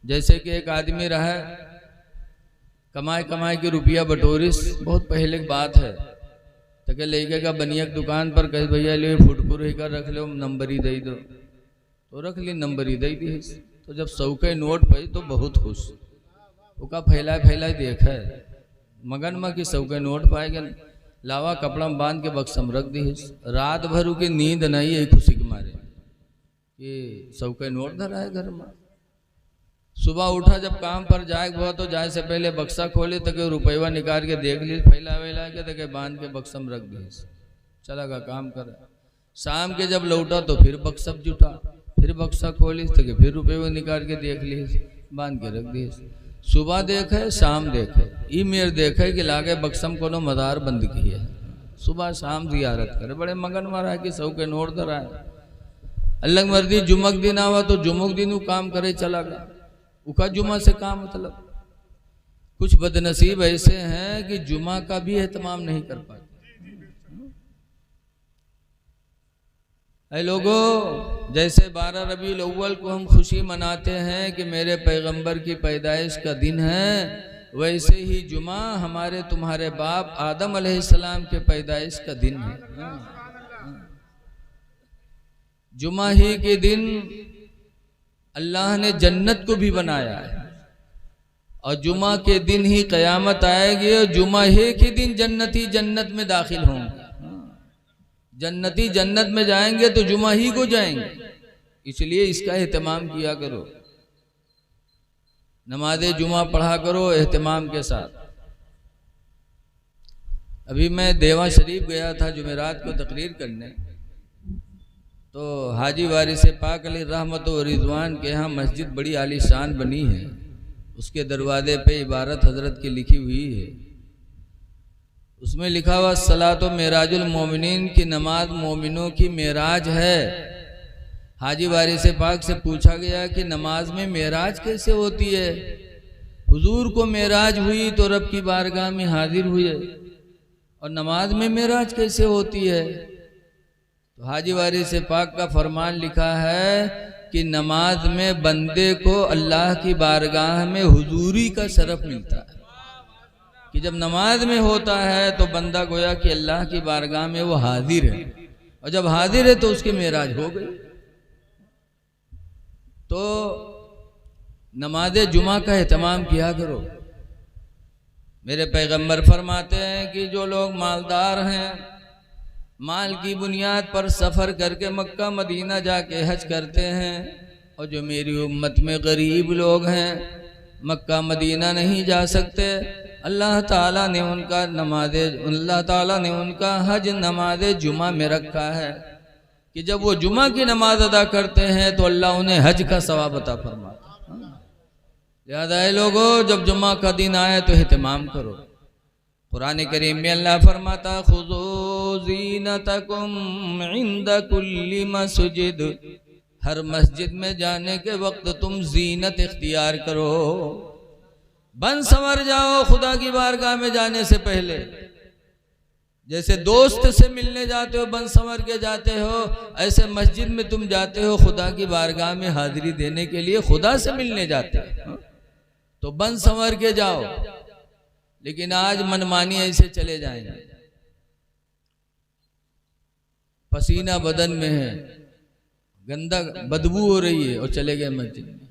जैसे कि एक आदमी रहा, कमाए कमाए के रुपया बटोरिस, बहुत पहले की बात है, तो क्या लेके का बनिया की दुकान पर कहे भैया ले फुटकुर ही कर रख लो, नंबर ही दे दो, तो रख ली, नंबर ही दे दी। तो जब 100 के नोट पे तो बहुत खुश, वो का फैलाए फैलाए देखा है मगन में कि 100 के नोट पाएगा, लावा कपड़ा में बांध के बक्सम रख दी। रात भर की नींद नहीं है खुशी के मारे कि 100 के नोट धरा है घर में। सुबह उठा जब काम पर जाए हुआ तो जाए से पहले बक्सा खोले तो के रुपया निकाल के देख ली, फैला वैला के तो के बांध के बक्सम रख दी, चला का काम कर। शाम के जब लौटा तो फिर बक्सा जुटा, फिर बक्सा खोली तो के फिर रुपये निकाल के देख ली, बांध के रख दी। सुबह देखे शाम देखे, ई मेर देखे कि लागे बक्सम कोनो मदार बंद की है, सुबह शाम जियारत करे, बड़े मगन मारा है कि 100 के नोट धरा है। अल्लाह मर्दी जुमक दिन आवा तो जुमक दिन काम करे चला गया, उका जुमा से काम मतलब। कुछ बदनसीब ऐसे हैं कि जुमा का भी एहतमाम नहीं कर पाते। ऐ लोगों, जैसे 12 रबीउल अव्वल को हम खुशी मनाते हैं कि मेरे पैगंबर की पैदाइश का दिन है, वैसे ही जुमा हमारे तुम्हारे बाप आदम अलैहिस्सलाम के पैदाइश का दिन है। जुमा ही के दिन अल्लाह ने जन्नत को भी बनाया है, और जुमा के दिन ही कयामत आएगी, और जुमा ही के दिन जन्नती जन्नत में दाखिल होंगे। जन्नती जन्नत में जाएंगे तो जुमा ही को जाएंगे, इसलिए इसका एहतमाम किया करो, नमाज जुमा पढ़ा करो एहतमाम के साथ। अभी मैं देवा शरीफ गया था जुमेरात को तकरीर करने, तो हाजी वारिस पाक अलैहि रहमत व रिजवान के यहाँ मस्जिद बड़ी आलीशान बनी है, उसके दरवाजे पे इबारत हजरत की लिखी हुई है, उसमें लिखा हुआ सलातो मेराजुल मोमिनीन की नमाज मोमिनों की मेराज है। हाजी वारिस पाक से पूछा गया कि नमाज में मेराज कैसे होती है? हुजूर को मेराज हुई तो रब की बारगाह में हाजिर हुए, और नमाज में मेराज कैसे होती है? तो हाजी वारिस पाक का फरमान लिखा है कि नमाज में बंदे को अल्लाह की बारगाह में हुजूरी का शरफ मिलता है, कि जब नमाज में होता है तो बंदा गोया कि अल्लाह की बारगाह में वो हाजिर है, और जब हाजिर है तो उसकी मेराज हो गई। तो नमाज जुमा का एहतमाम किया करो। मेरे पैगंबर फरमाते हैं कि जो लोग मालदार हैं, माल की बुनियाद पर सफ़र करके मक्का मदीना जाके हज करते हैं, और जो मेरी उम्मत में गरीब लोग हैं मक्का मदीना नहीं जा सकते, अल्लाह ताला ने उनका हज नमाज जुमा में रखा है कि जब वो जुमा की नमाज अदा करते हैं तो अल्लाह उन्हें हज का सवाब अता फरमाता। लिहाजा लोगों, जब जुमा का दिन आए तो एहतमाम करो। कुरान करीम में अल्लाह फरमाता खुज़ू ज़ीनतकुम इंद कुल्ली मस्जिद, हर मस्जिद में जाने के वक्त तुम जीनत इख्तियार करो, बन संवर जाओ खुदा की बारगाह में जाने से पहले। जैसे दोस्त से मिलने जाते हो बन संवर के जाते हो, ऐसे मस्जिद में तुम जाते हो खुदा की बारगाह में हाजिरी देने के लिए, खुदा से मिलने जाते हो तो बन संवर के जाओ। लेकिन आज मनमानी ऐसे चले जाएंगे, पसीना बदन में है, गंदा बदबू हो रही है, और चले गए मस्जिद में,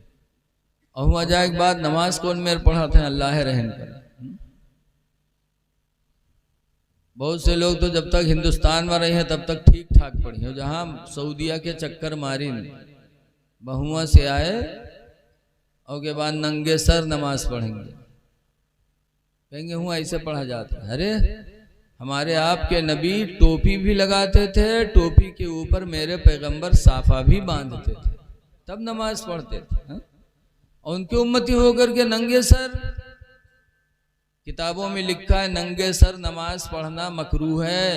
और हुआ जाए के बाद नमाज कौन मेरे पढ़ा था, अल्लाह रहम करे। बहुत से लोग तो जब तक हिंदुस्तान में रहे हैं तब तक ठीक ठाक पढ़ी हो, जहाँ सऊदिया के चक्कर मारी बहुआ से आए और के बाद नंगे सर नमाज पढ़ेंगे, कहेंगे हुआ ऐसे पढ़ा जाता है। अरे हमारे आपके नबी टोपी भी लगाते थे, टोपी के ऊपर मेरे पैगंबर साफा भी बांधते थे, तब नमाज पढ़ते थे, और उनके उम्मती होकर के नंगे सर। किताबों में लिखा है नंगे सर नमाज पढ़ना मकरूह है,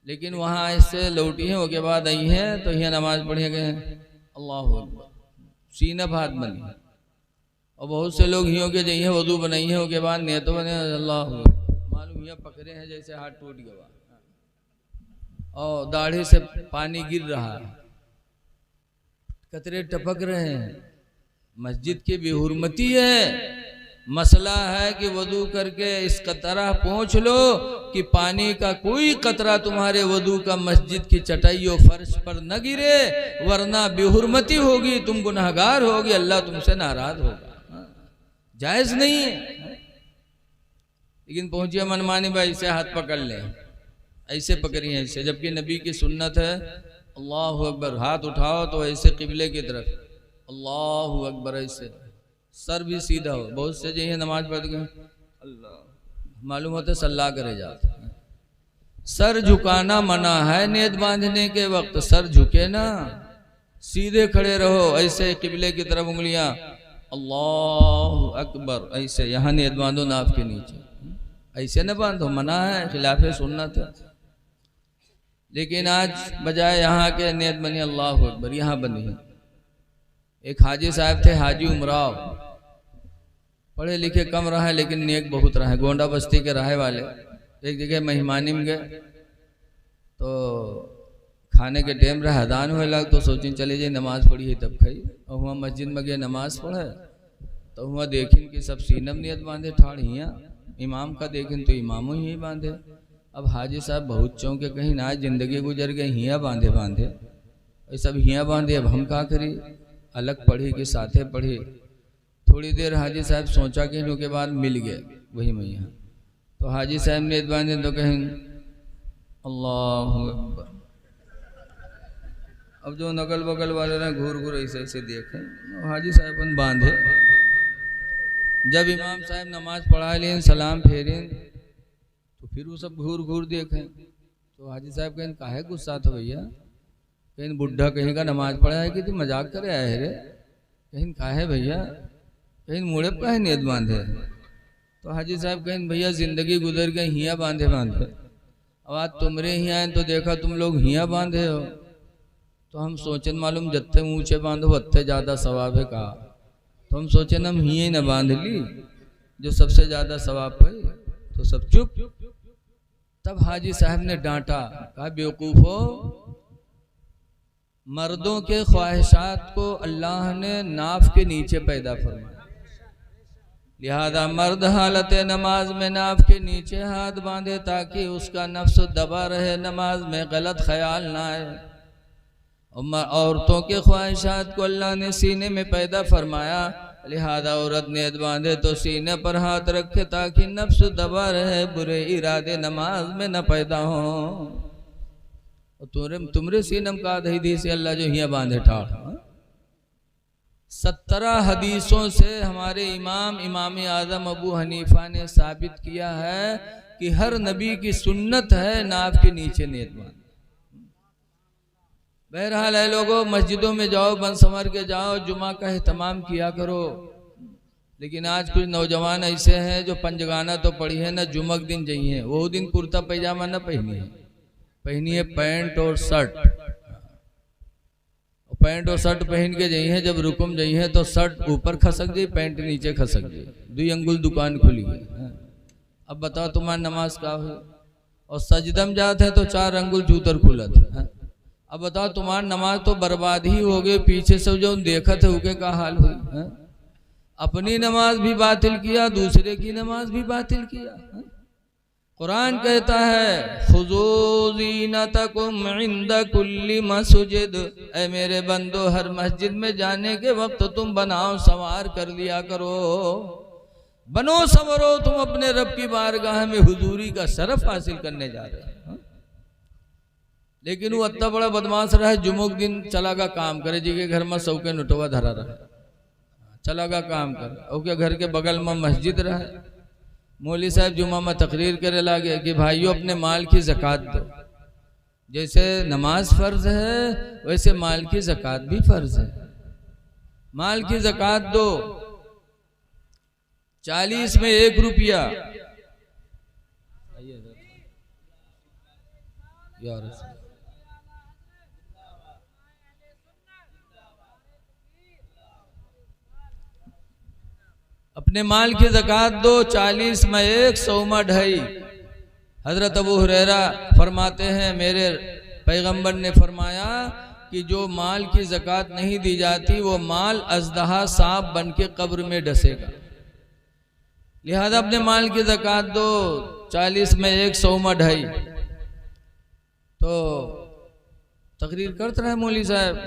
लेकिन वहाँ ऐसे लौटी है उसके बाद आई है तो यह नमाज पढ़े गए अल्लाह अकबर, सीना भात बनी, और बहुत से लोग हियों के जइए वजू बनाई है उसके बाद नियत बने अल्लाह, मालूम यह पकड़े हैं जैसे हाथ टूट गया, और दाढ़ी से पानी गिर रहा है, कतरे टपक रहे हैं, मस्जिद की बेहुरमती है। मसला है कि वजू करके इस तरह पहुँच लो कि पानी का कोई कतरा तुम्हारे वजू का मस्जिद की चटाई और फर्श पर न गिरे, वरना बेहुरमती होगी, तुम गुनहगार होगी, अल्लाह तुमसे नाराज होगा। जायज़ नहीं है। लेकिन पहुंचिए मनमानी भाई से हाथ पकड़ लें, ऐसे पकड़िए ऐसे, जबकि नबी की सुन्नत है अल्लाहु अकबर, हाथ उठाओ तो ऐसे किबले की तरफ अल्लाहु अकबर, ऐसे सर भी सीधा हो। बहुत से जो नमाज पढ़ गए अल्लाह, मालूम होता है सल्ला करे जाते हैं। सर झुकाना मना है, नेत बांधने के वक्त सर झुके ना, सीधे खड़े रहो, ऐसे किबले की तरफ उंगलियां अल्लाहु अकबर, ऐसे यहाँ नेत बांधो नाफ के नीचे, ऐसे न बांधो, मना है, खिलाफ सुन्नत है। लेकिन आज बजाय यहाँ के नियत बनी अल्लाहु अकबर, यहाँ बनी है। एक हाजी साहब थे, हाजी उमराव, पढ़े लिखे कम रहा है लेकिन नेक बहुत रहा है, गोंडा बस्ती के रहे वाले। एक जगह मेहमानी में गए तो खाने के टाइम रहा, अदान हुए लग तो सोची चले जाए नमाज पढ़ी है तब खाई। और वहाँ मस्जिद में गए नमाज पढ़े तो वहाँ देखिन कि सब सीनम नियत बांधे ठाड़ हियाँ, इमाम का देखें तो इमामो ही बांधे। अब हाजी साहब बहुत चौंके, कहीं ना जिंदगी गुजर गई हियाँ बांधे बांधे, सब हियाँ बांधे, अब हम क्या करी, अलग पढ़ी कि साथे पढ़ी। थोड़ी देर हाजी साहब सोचा कि के बाद मिल गए वही मैया, तो हाजी साहब ने बांधे तो कहें अल्लाहु अकबर। अब जो नकल बगल वाले ना घूर घूर ऐसे ऐसे देखे, हाजी साहब बांधे। जब इमाम साहब नमाज पढ़ा लें, सलाम फेरें, तो फिर वो सब घूर घूर देखें। तो हाजी साहब कहें काहे गुस्सा था भैया, कहीं बुढ़ा कहीं का नमाज पढ़ा है कि तू मजाक करे आए रे, कहीं काहे भैया, कहीं मुड़े पर काहे नेत बांधे। तो हाजी साहब कहें भैया जिंदगी गुजर गई हियाँ बांधे बांधे, अब आज तुमरे हियाँ आए तो देखा तुम लोग हियाँ बांधे हो, तो हम सोचे मालूम जत्थे ऊँचे बांधो अत्थे ज़्यादा सवाब है। कहा तो हम सोचे हम हिये न बांध ली जो सबसे ज़्यादा सवाब पाई, तो सब चुप। तब हाजी साहब ने डांटा, कहा बेवकूफ़ हो, मर्दों के ख्वाहिशात को अल्लाह ने नाफ के नीचे पैदा फरमाया, लिहाजा मर्द हालत नमाज में नाफ के नीचे हाथ बांधे ताकि उसका नफ्स दबा रहे, नमाज में गलत ख्याल ना आए। औरतों के ख्वाहिशात को अल्लाह ने सीने में पैदा फरमाया, लिहाजा औरत नेत बांधे तो सीने पर हाथ रखे ताकि नफ्स दबा रहे, बुरे इरादे नमाज में न पैदा हो। तुमरे सीनम का दही से अल्लाह जो हिया बांधे ठाड़। 17 हदीसों से हमारे इमाम आज़म अबू हनीफा ने साबित किया है कि हर नबी की सुन्नत है नाफ के नीचे नेत बांधे। बहरहाल है लोगों, मस्जिदों में जाओ, बन संवर के जाओ, जुमा का एहतमाम किया करो। लेकिन आज कुछ नौजवान ऐसे हैं जो पंजगाना तो पढ़ी है, न जुमक दिन जाइए, वो दिन कुर्ता पैजामा न पहनी है, पहनी है पैंट और शर्ट। पैंट और शर्ट पहन के जाइए, जब रुकुम जाइए तो शर्ट ऊपर खसक जाए, पैंट नीचे खसक जाए, 2 अंगुल दुकान खुली है। अब बताओ तुम्हारी नमाज का हो, और सजदम जाते हैं तो 4 अंगुल जूतर खुलत है। अब बताओ तुम्हारी नमाज तो बर्बाद ही हो गई, पीछे से जो देखा थे उनके का हाल हुई है? अपनी नमाज भी बातिल किया, दूसरे की नमाज भी बातिल किया। कुरान कहता है खुज़ू ज़ीनतकुम इंद कुल्ली मस्जिद, ऐ मेरे बंदो हर मस्जिद में जाने के वक्त तुम बनाओ संवार कर लिया करो, बनो संवरो, तुम अपने रब की बारगाह में हुजूरी का शरफ हासिल करने जा रहे हैं। लेकिन वो इतना बड़ा बदमाश रहा है, जुमुक दिन चलागा काम करे, जी के घर में सौ के नोटवा धरा रहा, चलागा काम करे, और के घर के बगल में मस्जिद रहा। मौली साहब जुमा में तकरीर करे लागे कि भाइयों अपने माल की ज़कात दो, जैसे नमाज फ़र्ज है वैसे माल की ज़कात भी फ़र्ज है। माल की ज़कात दो, 40 में 1 रुपया, अपने माल की ज़कात दो, 40 में 1, 100 में 2.5। हज़रत अबू हुरैरा फरमाते हैं मेरे पैगंबर ने फरमाया कि जो माल की ज़कात नहीं दी जाती वो माल अजदहा सांप बन के कब्र में डसेगा। लिहाजा अपने माल की ज़कात दो, 40 में 1, 100 में 2.5। तो तकरीर करते रहे मौली साहब,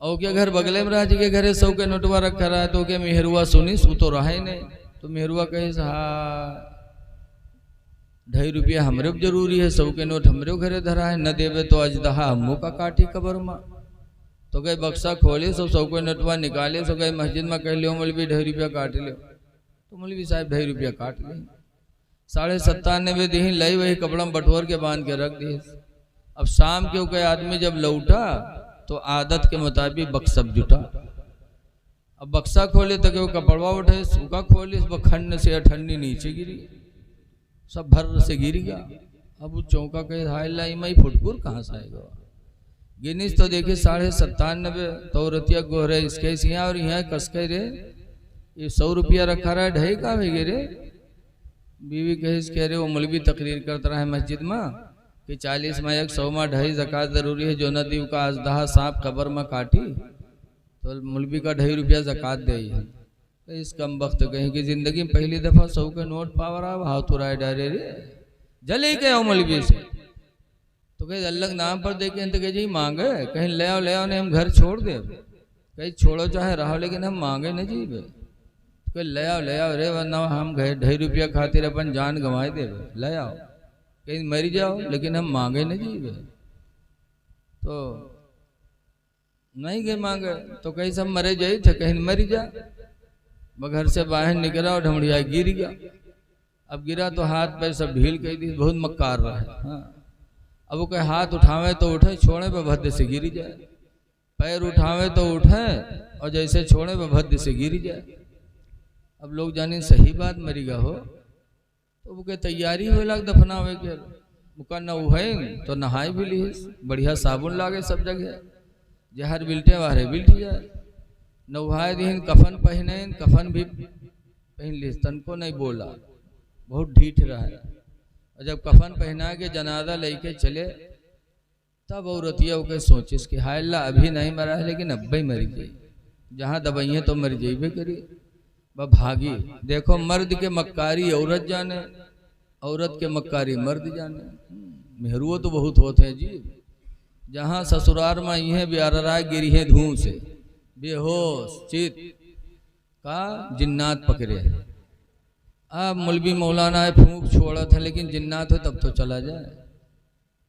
और क्या घर बगले में रहा जी के घरे 100 के नोटवा रखा रहा है, तो क्या मेहरुआ सुनी सू तो रहा ही नहीं। तो मेहरुआ कहे हाँ 2.5 रुपया हमरे जरूरी है, 100 के नोट हमरे घरे धरा है, न देवे तो अजदहा हमू का काटी कबर में। तो कहे बक्सा खोले 100 के नोटवा निकाले, सो कहे मस्जिद में कह लियो मौलवी 2.5 रुपया काट लियो। तो मौलवी साहब 2.5 रुपया काट लिए, 97.5 दी लई, वही कपड़ा में बटोर के बांध के रख दिए। अब शाम के कोई आदमी जब लौटा तो आदत के मुताबिक बक्सा जुटा। अब बक्सा खोले तो वो कपड़वा उठे, सूखा खोले, खंड से ठंडी नीचे गिरी, सब भर से गिर गया। अब वो चौंका कहे हाय लाई मई फुटकुर कहाँ से आएगा। गिनीस तो देखे 97.5। तो रतिया गोहरे इसके यहाँ और यहाँ कस के रे ये 100 रुपया रखा रहा है, 2.5 का भेगे रे। बीवी कह रहे वो मौलवी तकरीर करता रहा है मस्जिद में कि 40 में 1, 100 में 2.5 ज़कात जरूरी है, जो नदी का अजदहा सांप कब्र में काटी तो मौलवी का 2.5 रुपया ज़कात दे। तो इस कम वक्त कहीं कि जिंदगी में पहली दफ़ा 100 के नोट पावर आ हाथ उड़ाए डारे रे जले गए मौलवी से। तो कहीं अल्लाह नाम पर देखे तो कहे जी मांगे, कहीं ले आओ नहीं हम घर छोड़ दे, कहीं छोड़ो चाहे रहो लेकिन हम मांगे न जी बे। कहीं ले आओ रे वरना हम गए 2.5 रुपया खातिर अपन जान गंवाए दे, ले आओ कहीं मर जाओ लेकिन हम मांगे न जी बे। तो नहीं गए मांगे तो कहीं सब मरे जाए थे, कहीं मरी जा। घर से बाहर निकला और ढमड़िया गिर गया। अब गिरा तो हाथ पैर सब ढील कर दी, बहुत मक्कार रहा है। हाँ अब वो कहे हाथ उठावे तो उठे, छोड़े पे भद्दे से गिर जाए, पैर उठावे तो उठे और जैसे छोड़े पे भद्दे से गिर जाए। अब लोग जाने सही बात मरीगा हो तो वो के तैयारी हो लग दफनावे के मुका न उहे तो नहाए भी ली, बढ़िया साबुन लागे सब जगह, जहर बिल्टे वारे बिल्ट जाए। नहाए दिन कफन पहने, कफन भी पहन ली, तन को नहीं बोला, बहुत ढीठ रहा है। और जब कफन पहना के जनाजा लेके चले तब औरतिया के सोचिस कि हाय अल्लाह अभी नहीं मरा है लेकिन अब ही मर गई, जहाँ दबाइए तो मर जाइबे करी भागी। देखो मर्द के मक्कारी औरत जाने, औरत के मक्कारी मर्द जाने। मेहरुओ तो बहुत होते हैं जी, जहाँ ससुराल में ये ब्यारा गिरी है धूम से बेहोश चित का जिन्नात पकड़े। अब मौलवी मौलाना है फूंक छोड़ा था लेकिन जिन्नात हो तब तो चला जाए।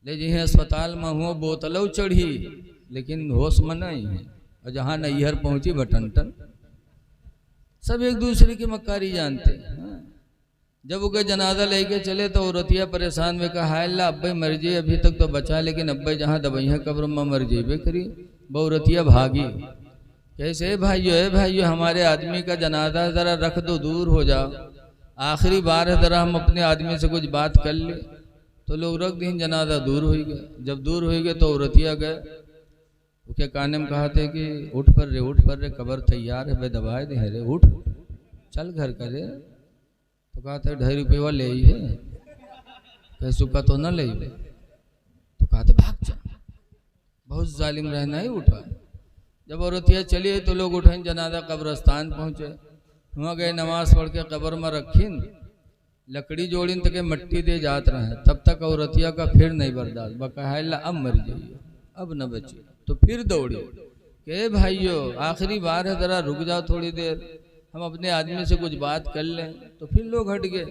ले जी अस्पताल में हुआ बोतलों चढ़ी लेकिन होश में नहीं है, और जहाँ नैहर पहुँची बटन टन। सब एक दूसरे की मक्कारी जानते हैं। जब वो के जनाजा लेके चले तो औरतिया परेशान में कहा हाय अल्लाह अब्बे मर जाए, अभी तक तो बचा लेकिन अब्बे जहाँ दबैया कब्र में मर जाइबे करी। बहुरतिया भागी, कैसे भाइयों हमारे आदमी का जनाजा ज़रा रख दो, दूर हो जाओ, आखिरी बार है ज़रा हम अपने आदमी से कुछ बात कर ले। तो लोग रख दिन, जनाजा दूर हो गए। जब दूर हो गए तो औरतिया गए, उसके काने में कहा थे कि उठ पर रे कब्र तैयार है, वे दबाए दे रे, उठ चल घर करे। तो कहा था 2.5 रुपया ले ही है, पैसों का तो न ले। तो कहा था भाग जा, बहुत जालिम रहना ही। उठा, जब औरतिया चली तो लोग उठे, जनाजा कब्रस्तान पहुँचे, वहाँ गए नमाज पढ़ के कब्र में रखीन, लकड़ी जोड़ीन तक मट्टी दे जात रहे। तब तक औरतिया का फिर नहीं बर्दाश्त, बकायला अब मर जाइए, अब न बची। तो फिर दौड़ी के भाइयों आखिरी बार है, ज़रा रुक जाओ थोड़ी देर, हम अपने आदमी से कुछ बात कर लें। तो फिर लोग हट गए।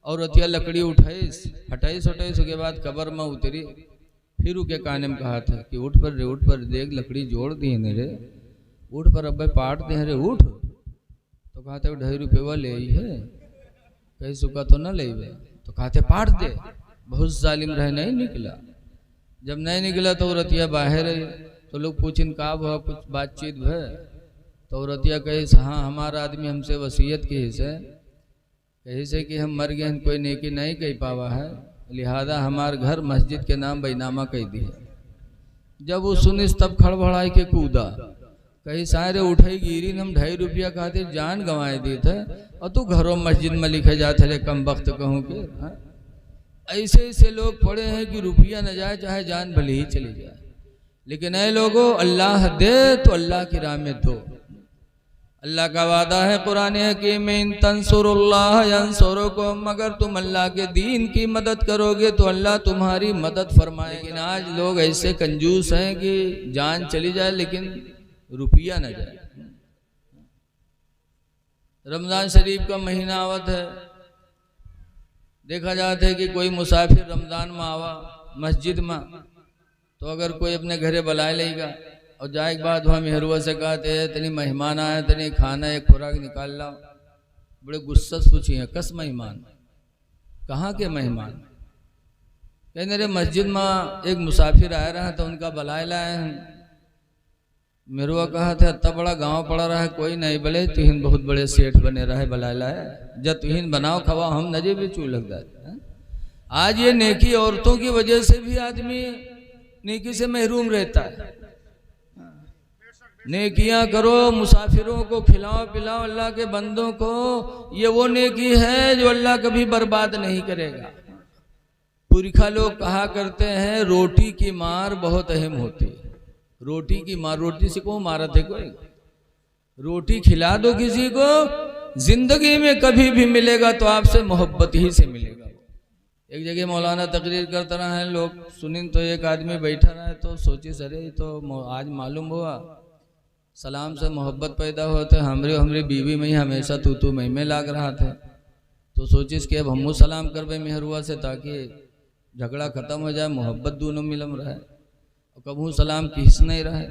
औरतिया लकड़ी उठाईस हटाईस उसके बाद कब्र में उतरी। फिर उसके काने में कहा था कि उठ पर देख लकड़ी जोड़ दी ने रे, उठ पर अब पाट दे रे, उठ। तो कहा था 2.5 रुपया ले ही है, कहीं सुखा तो न ले। तो कहा थे पाट दे, बहुत जालिम रह नहीं निकला। जब नहीं निकला तो औरतिया बाहर है। तो लोग पूछिन का हुआ, कुछ बातचीत है। तो औरतिया कही हाँ हमारा आदमी हमसे वसीयत की कही से कि हम मर गए, कोई नेकी नहीं कही पावा है, लिहाजा हमार घर मस्जिद के नाम बैनामा कह दी है। जब वो सुनिस तब खड़बड़ाई के कूदा, कहीं सारे उठाई गिरी, हम 2.5 रुपया खातिर जान गंवाए दी थे और तू घरों मस्जिद में लिखे जाते रे, कम वक्त कहूँ के। ऐसे ऐसे लोग पड़े हैं कि रुपया न जाए चाहे जान भले ही चली जाए। लेकिन ऐ लोगों, अल्लाह दे तो अल्लाह की राह में दो। अल्लाह का वादा है कुरान हकीम में, इन तंसुरुल्लाह यंसुरुकुम, अगर तुम अल्लाह के दीन की मदद करोगे तो अल्लाह तुम्हारी मदद फरमाएगा। लेकिन आज लोग ऐसे कंजूस हैं कि जान चली जाए लेकिन रुपया न जाए। रमज़ान शरीफ का महीना आवत है, देखा जाता है कि कोई मुसाफिर रमज़ान में आवा मस्जिद में, तो अगर कोई अपने घरे बुलाए लेगा और जाए के बाद वहाँ मेहरुआ से कहते हैं तनी मेहमान आए, तनी खाना एक खुराक निकाल लाओ। बड़े गुस्सा से पूछिए, कस मेहमान, कहाँ के मेहमान? कहने रे मस्जिद में एक मुसाफिर आया रहा तो उनका बुलाए लाए हैं। मेहरुआ कहा था इतना बड़ा गांव पड़ा रहा है, कोई नहीं बोले तुहिन बहुत बड़े सेठ बने रहे बुलाए लाए, जब तुहिन बनाओ खवा हम नजे भी चू लग जाए। आज ये नेकी औरतों की वजह से भी आदमी नेकी से महरूम रहता है। नेकियां करो, मुसाफिरों को खिलाओ पिलाओ, अल्लाह के बंदों को, ये वो नेकी है जो अल्लाह कभी बर्बाद नहीं करेगा। पुरखा लोग कहा करते हैं रोटी की मार बहुत अहम होती है। रोटी की मार, रोटी से को मारा थे कोई? रोटी खिला दो किसी को, जिंदगी में कभी भी मिलेगा तो आपसे मोहब्बत ही से मिलेगा। एक जगह मौलाना तकरीर करता रहा है, लोग सुनिन तो एक आदमी बैठा रहा है तो सोची सरे तो आज मालूम हुआ सलाम से मोहब्बत पैदा होते, हमारी बीवी में ही हमेशा तू मैं लाग रहा था। तो सोचिस कि अब हमू सलाम करबे मेहरुआ से ताकि झगड़ा खत्म हो जाए, मोहब्बत दोनों मिलम रहे। और कबू सलाम किस नहीं रहे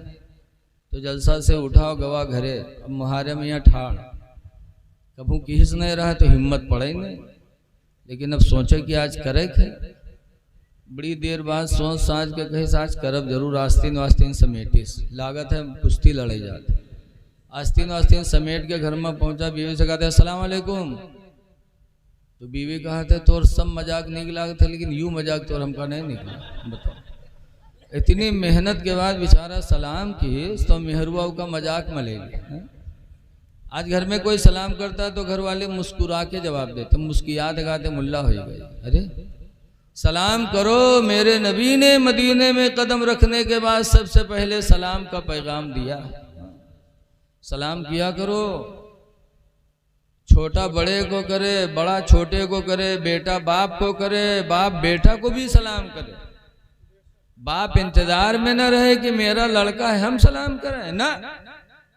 तो जलसा से उठाओ गवा घरे, अब मुहारे में यहाँ ठाड़, कबू किस नहीं रहा तो हिम्मत पड़े ही नहीं। लेकिन अब सोचे कि आज करे थे, बड़ी देर बाद सोच साँझ के कहे आज करब जरूर, आस्तीन वास्तीन समेटिस, लागत है कुश्ती लड़े जाते। आस्तीन वास्तीन समेट के घर में पहुंचा, बीवी से कहते अस्सलाम वालेकुम। तो बीवी कहते तोर सब मजाक निकला थे लेकिन यूं मजाक तो हमका नहीं निकला। बताओ, इतनी मेहनत के बाद बेचारा सलाम की तो मेहरुआ का मजाक में ले लिया। आज घर में कोई सलाम करता तो घर वाले मुस्कुरा के जवाब देते, मुस्कियात गाते मुल्ला हो गए। अरे सलाम करो, मेरे नबी ने मदीने में कदम रखने के बाद सबसे पहले सलाम का पैगाम दिया। सलाम किया करो, छोटा बड़े को करे, बड़ा छोटे को करे, बेटा बाप को करे, बाप बेटा को भी सलाम करे। बाप इंतजार में न रहे कि मेरा लड़का है हम सलाम करें ना,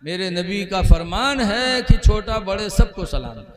मेरे नबी का फरमान है कि छोटा बड़े सबको सलाम करें।